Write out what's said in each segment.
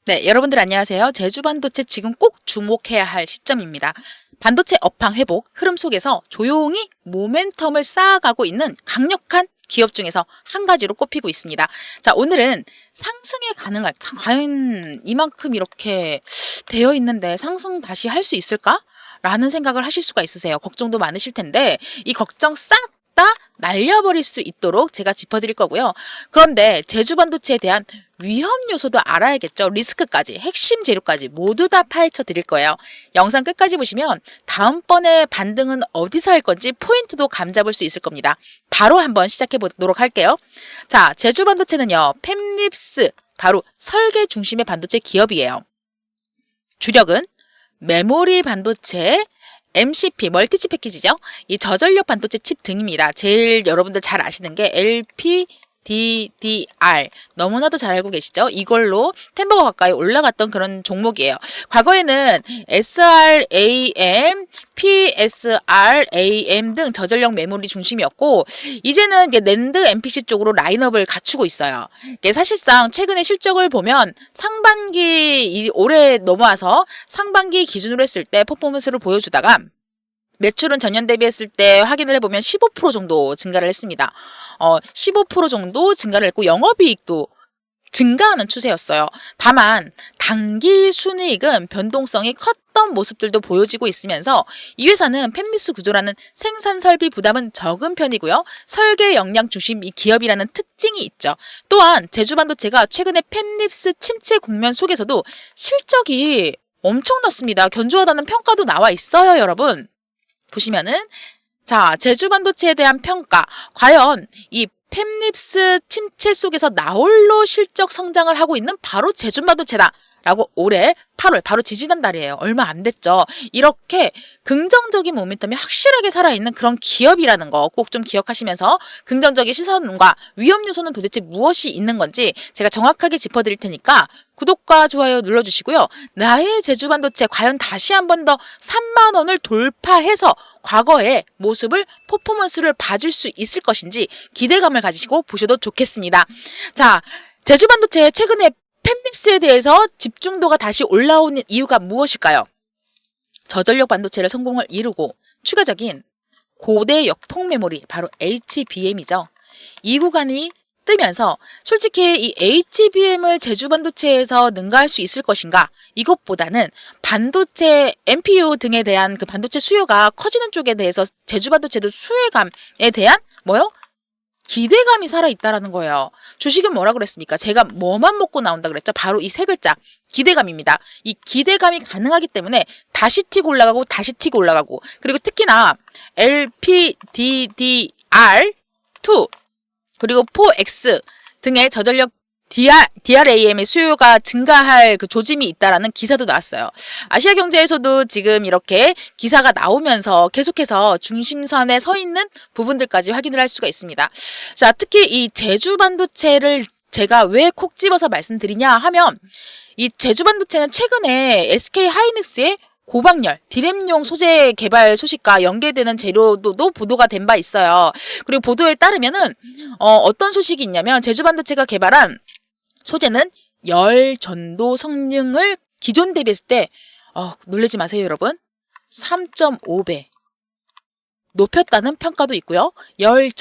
네, 여러분들 안녕하세요. 제주반도체 지금 꼭 주목해야 할 시점입니다. 반도체 업황 회복 흐름 속에서 조용히 모멘텀을 쌓아가고 있는 강력한 기업 중에서 한 가지로 꼽히고 있습니다. 자, 오늘은 상승에 가능할, 과연 이만큼 이렇게 되어 있는데 상승 다시 할 수 있을까? 라는 생각을 하실 수가 있으세요. 걱정도 많으실 텐데 이 걱정 싹 다 날려버릴 수 있도록 제가 짚어드릴 거고요. 그런데 제주반도체에 대한 위험 요소도 알아야겠죠. 리스크까지, 핵심 재료까지 모두 다 파헤쳐 드릴 거예요. 영상 끝까지 보시면 다음번에 반등은 어디서 할 건지 포인트도 감 잡을 수 있을 겁니다. 바로 한번 시작해 보도록 할게요. 자, 제주반도체는요, 팹립스, 바로 설계 중심의 반도체 기업이에요. 주력은 메모리 반도체, MCP, 멀티칩 패키지죠. 이 저전력 반도체 칩 등입니다. 제일 여러분들 잘 아시는 게 LPDDR. 너무나도 잘 알고 계시죠? 이걸로 템버가 가까이 올라갔던 그런 종목이에요. 과거에는 SRAM, PSRAM 등 저전력 메모리 중심이었고, 이제는 이제 낸드 MPC 쪽으로 라인업을 갖추고 있어요. 사실상 최근에 실적을 보면 상반기, 올해 넘어와서 상반기 기준으로 했을 때 퍼포먼스를 보여주다가 매출은 전년 대비했을 때 확인을 해보면 15% 정도 증가를 했습니다. 15% 정도 증가를 했고 영업이익도 증가하는 추세였어요. 다만 단기 순이익은 변동성이 컸던 모습들도 보여지고 있으면서 이 회사는 팹리스 구조라는 생산 설비 부담은 적은 편이고요. 설계 역량 중심 이 기업이라는 특징이 있죠. 또한 제주반도체가 최근에 팹리스 침체 국면 속에서도 실적이 엄청났습니다. 견조하다는 평가도 나와 있어요, 여러분. 보시면은, 자, 제주반도체에 대한 평가. 과연 이 팹립스 침체 속에서 나홀로 실적 성장을 하고 있는 바로 제주반도체다. 라고 올해 8월, 바로 지지난달이에요. 얼마 안 됐죠. 이렇게 긍정적인 모멘텀이 확실하게 살아있는 그런 기업이라는 거 꼭 좀 기억하시면서 긍정적인 시선과 위험 요소는 도대체 무엇이 있는 건지 제가 정확하게 짚어드릴 테니까 구독과 좋아요 눌러주시고요. 나의 제주반도체 과연 다시 한 번 더 3만 원을 돌파해서 과거의 모습을 퍼포먼스를 봐줄 수 있을 것인지 기대감을 가지시고 보셔도 좋겠습니다. 자, 제주반도체 최근에 팹립스에 대해서 집중도가 다시 올라오는 이유가 무엇일까요? 저전력 반도체를 성공을 이루고 추가적인 고대 역폭 메모리, 바로 HBM이죠. 이 구간이 뜨면서 솔직히 이 HBM을 제주반도체에서 능가할 수 있을 것인가? 이것보다는 반도체, MPU 등에 대한 그 반도체 수요가 커지는 쪽에 대해서 제주반도체도 수혜감에 대한 뭐요? 기대감이 살아있다라는 거예요. 주식은 뭐라 그랬습니까? 제가 뭐만 먹고 나온다 그랬죠? 바로 이 세 글자, 기대감입니다. 이 기대감이 가능하기 때문에 다시 튀고 올라가고 다시 튀고 올라가고, 그리고 특히나 LPDDR2 그리고 4X 등의 저전력 DRAM의 수요가 증가할 그 조짐이 있다라는 기사도 나왔어요. 아시아경제에서도 지금 이렇게 기사가 나오면서 계속해서 중심선에 서 있는 부분들까지 확인을 할 수가 있습니다. 자, 특히 이 제주반도체를 제가 왜 콕 집어서 말씀드리냐 하면, 이 제주반도체는 최근에 SK하이닉스의 고박열, 디램용 소재 개발 소식과 연계되는 재료도 보도가 된 바 있어요. 그리고 보도에 따르면은 어떤 소식이 있냐면, 제주반도체가 개발한 소재는 열 전도 성능을 기존 대비했을 때 놀라지 마세요, 여러분. 3.5배 높였다는 평가도 있고요. 열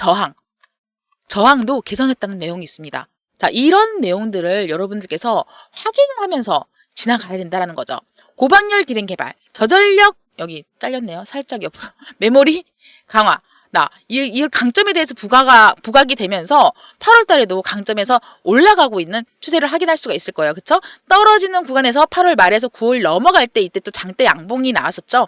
저항도 개선했다는 내용이 있습니다. 자, 이런 내용들을 여러분들께서 확인을 하면서 지나가야 된다는 거죠. 고박열 디램 개발, 저전력, 여기 잘렸네요. 살짝 옆으로. 메모리 강화. 이 강점에 대해서 부각이 되면서 8월 달에도 강점에서 올라가고 있는 추세를 확인할 수가 있을 거예요. 그쵸? 떨어지는 구간에서 8월 말에서 9월 넘어갈 때 이때 또 장대 양봉이 나왔었죠.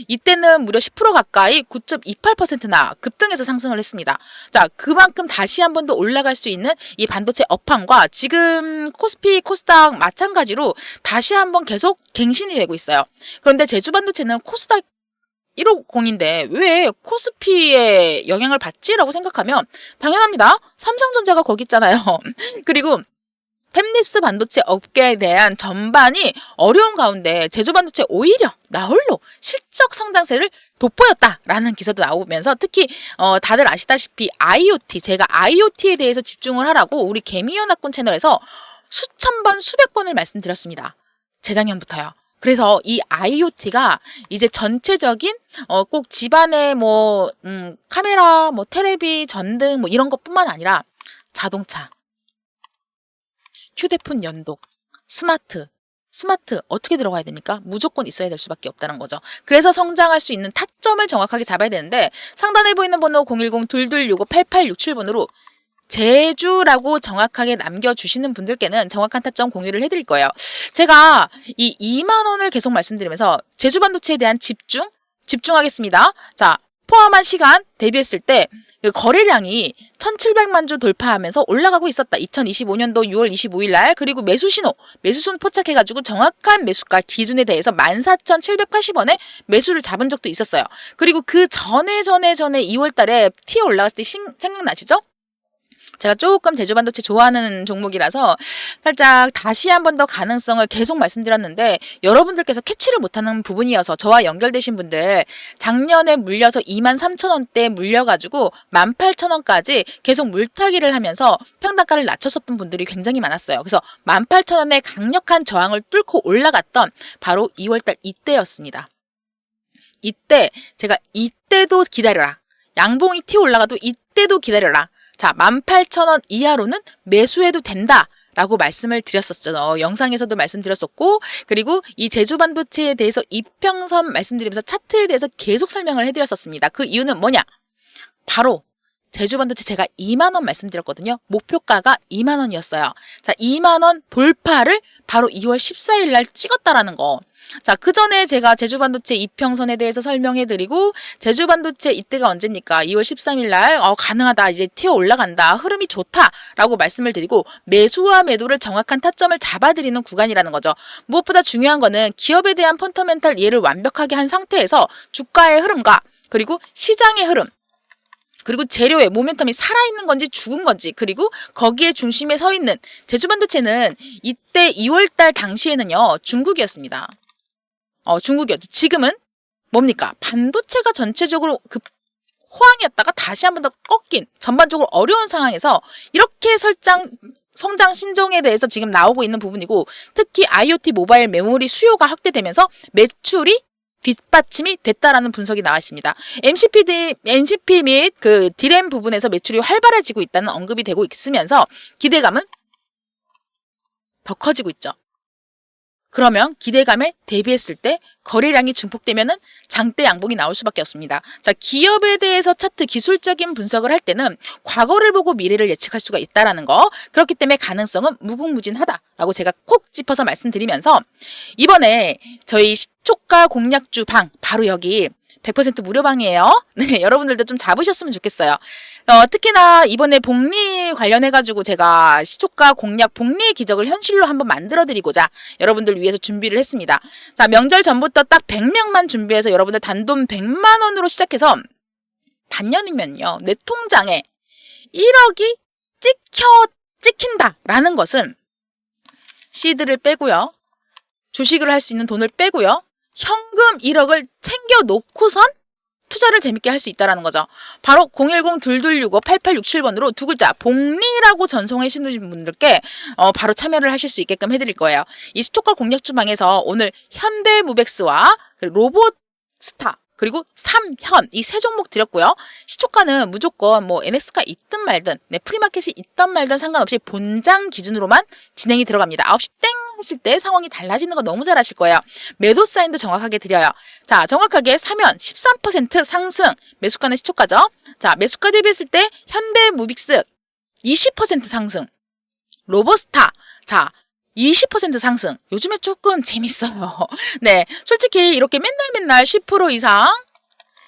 이때는 무려 10% 가까이 9.28%나 급등해서 상승을 했습니다. 자, 그만큼 다시 한 번 더 올라갈 수 있는 이 반도체 업황과 지금 코스피, 코스닥 마찬가지로 다시 한 번 계속 갱신이 되고 있어요. 그런데 제주반도체는 코스닥 150인데 왜 코스피의 영향을 받지라고 생각하면 당연합니다. 삼성전자가 거기 있잖아요. 그리고 팹립스 반도체 업계에 대한 전반이 어려운 가운데 제주반도체 오히려 나홀로 실적 성장세를 돋보였다라는 기사도 나오면서, 특히 다들 아시다시피 IoT, 제가 IoT에 대해서 집중을 하라고 우리 개미연합군 채널에서 수천 번, 수백 번을 말씀드렸습니다. 재작년부터요. 그래서 이 IoT가 이제 전체적인 꼭 집안에 뭐 카메라, 뭐 테레비, 전등 뭐 이런 것뿐만 아니라 자동차, 휴대폰 연동, 스마트 어떻게 들어가야 됩니까? 무조건 있어야 될 수밖에 없다는 거죠. 그래서 성장할 수 있는 타점을 정확하게 잡아야 되는데 상단에 보이는 번호 010-2265-8867번으로 제주라고 정확하게 남겨주시는 분들께는 정확한 타점 공유를 해드릴 거예요. 제가 이 2만 원을 계속 말씀드리면서 제주 반도체에 대한 집중하겠습니다. 자, 포함한 시간 대비했을 때 그 거래량이 1700만 주 돌파하면서 올라가고 있었다. 2025년도 6월 25일 날. 그리고 매수신호 포착해가지고 정확한 매수가 기준에 대해서 14,780원에 매수를 잡은 적도 있었어요. 그리고 그 전에 2월 달에 튀어 올라갔을 때 생각나시죠? 제가 조금 제주 반도체 좋아하는 종목이라서 살짝 다시 한 번 더 가능성을 계속 말씀드렸는데 여러분들께서 캐치를 못하는 부분이어서 저와 연결되신 분들 작년에 물려서 23,000원대 물려가지고 18,000원까지 계속 물타기를 하면서 평단가를 낮췄었던 분들이 굉장히 많았어요. 그래서 18,000원의 강력한 저항을 뚫고 올라갔던 바로 2월달 이때였습니다. 이때 제가 이때도 기다려라. 양봉이 튀어 올라가도 이때도 기다려라. 자, 18,000원 이하로는 매수해도 된다. 라고 말씀을 드렸었죠. 영상에서도 말씀드렸었고 그리고 이 제주 반도체에 대해서 이평선 말씀드리면서 차트에 대해서 계속 설명을 해드렸었습니다. 그 이유는 뭐냐? 바로 제주 반도체 제가 2만 원 말씀드렸거든요. 목표가가 2만 원이었어요. 자, 2만 원 돌파를 바로 2월 14일 날 찍었다라는 거. 자, 그 전에 제가 제주반도체 이평선에 대해서 설명해드리고 제주반도체 이때가 언제입니까? 2월 13일 날 가능하다. 이제 튀어 올라간다. 흐름이 좋다라고 말씀을 드리고 매수와 매도를 정확한 타점을 잡아드리는 구간이라는 거죠. 무엇보다 중요한 거는 기업에 대한 펀더멘탈 이해를 완벽하게 한 상태에서 주가의 흐름과 그리고 시장의 흐름 그리고 재료의 모멘텀이 살아있는 건지 죽은 건지 그리고 거기에 중심에 서 있는 제주반도체는 이때 2월달 당시에는요. 중국이었습니다. 중국이었죠. 지금은 뭡니까? 반도체가 전체적으로 호황이었다가 다시 한 번 더 꺾인 전반적으로 어려운 상황에서 이렇게 성장 신종에 대해서 지금 나오고 있는 부분이고 특히 IoT 모바일 메모리 수요가 확대되면서 매출이 뒷받침이 됐다라는 분석이 나와 있습니다. MCP 및 그 D램 부분에서 매출이 활발해지고 있다는 언급이 되고 있으면서 기대감은 더 커지고 있죠. 그러면 기대감에 대비했을 때 거래량이 증폭되면은 장대 양봉이 나올 수밖에 없습니다. 자, 기업에 대해서 차트 기술적인 분석을 할 때는 과거를 보고 미래를 예측할 수가 있다라는 거. 그렇기 때문에 가능성은 무궁무진하다라고 제가 콕 짚어서 말씀드리면서 이번에 저희 시초가 공략주 방 바로 여기 100% 무료방이에요. 네, 여러분들도 좀 잡으셨으면 좋겠어요. 특히나 이번에 복리 관련해가지고 제가 시초가 공략 복리의 기적을 현실로 한번 만들어드리고자 여러분들 위해서 준비를 했습니다. 자, 명절 전부터 딱 100명만 준비해서 여러분들 단돈 100만 원으로 시작해서 단년이면요. 내 통장에 1억이 찍힌다라는 것은 시드를 빼고요. 주식을 할 수 있는 돈을 빼고요. 현금 1억을 챙겨놓고선 투자를 재밌게 할 수 있다는 거죠. 바로 010-2265-8867번으로 두 글자 복리라고 전송하시는 분들께 바로 참여를 하실 수 있게끔 해드릴 거예요. 이 시초가 공략주방에서 오늘 현대무벡스와 로봇스타 그리고 삼현 이 세 종목 드렸고요. 시초가는 무조건 뭐 MX가 있든 말든 프리마켓이 있든 말든 상관없이 본장 기준으로만 진행이 들어갑니다. 9시 땡 했을 때 상황이 달라지는 거 너무 잘 아실 거예요. 매도 사인도 정확하게 드려요. 자, 정확하게 사면 13% 상승 매수가는 시초가죠. 자, 매수가 대비했을 때 현대무빅스 20% 상승 로봇스타 자 20% 상승. 요즘에 조금 재밌어요. 네. 솔직히 이렇게 맨날 10% 이상,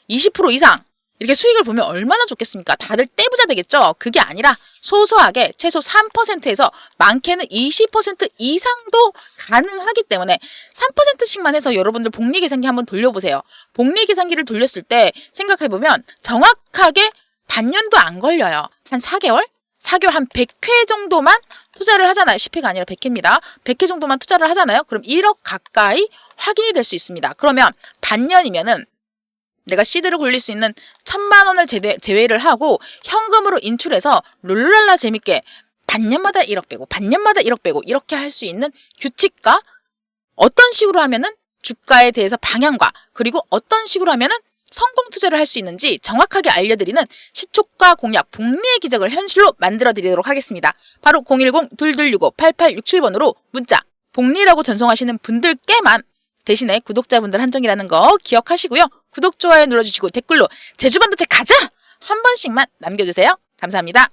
20% 이상 이렇게 수익을 보면 얼마나 좋겠습니까? 다들 떼부자 되겠죠? 그게 아니라 소소하게 최소 3%에서 많게는 20% 이상도 가능하기 때문에 3%씩만 해서 여러분들 복리 계산기 한번 돌려보세요. 복리 계산기를 돌렸을 때 생각해보면 정확하게 반년도 안 걸려요. 한 4개월 한 100회 정도만 투자를 하잖아요. 10회가 아니라 100회입니다. 100회 정도만 투자를 하잖아요. 그럼 1억 가까이 확인이 될 수 있습니다. 그러면 반년이면은 내가 시드를 굴릴 수 있는 1000만 원을 제외를 하고 현금으로 인출해서 룰랄라 재밌게 반년마다 1억 빼고 반년마다 1억 빼고 이렇게 할 수 있는 규칙과 어떤 식으로 하면은 주가에 대해서 방향과 그리고 어떤 식으로 하면은 성공 투자를 할 수 있는지 정확하게 알려드리는 시초가 공략 복리의 기적을 현실로 만들어 드리도록 하겠습니다. 바로 010-2265-8867번으로 문자 복리라고 전송하시는 분들께만 대신에 구독자분들 한정이라는 거 기억하시고요. 구독, 좋아요 눌러주시고 댓글로 제주반도체 가자! 한 번씩만 남겨주세요. 감사합니다.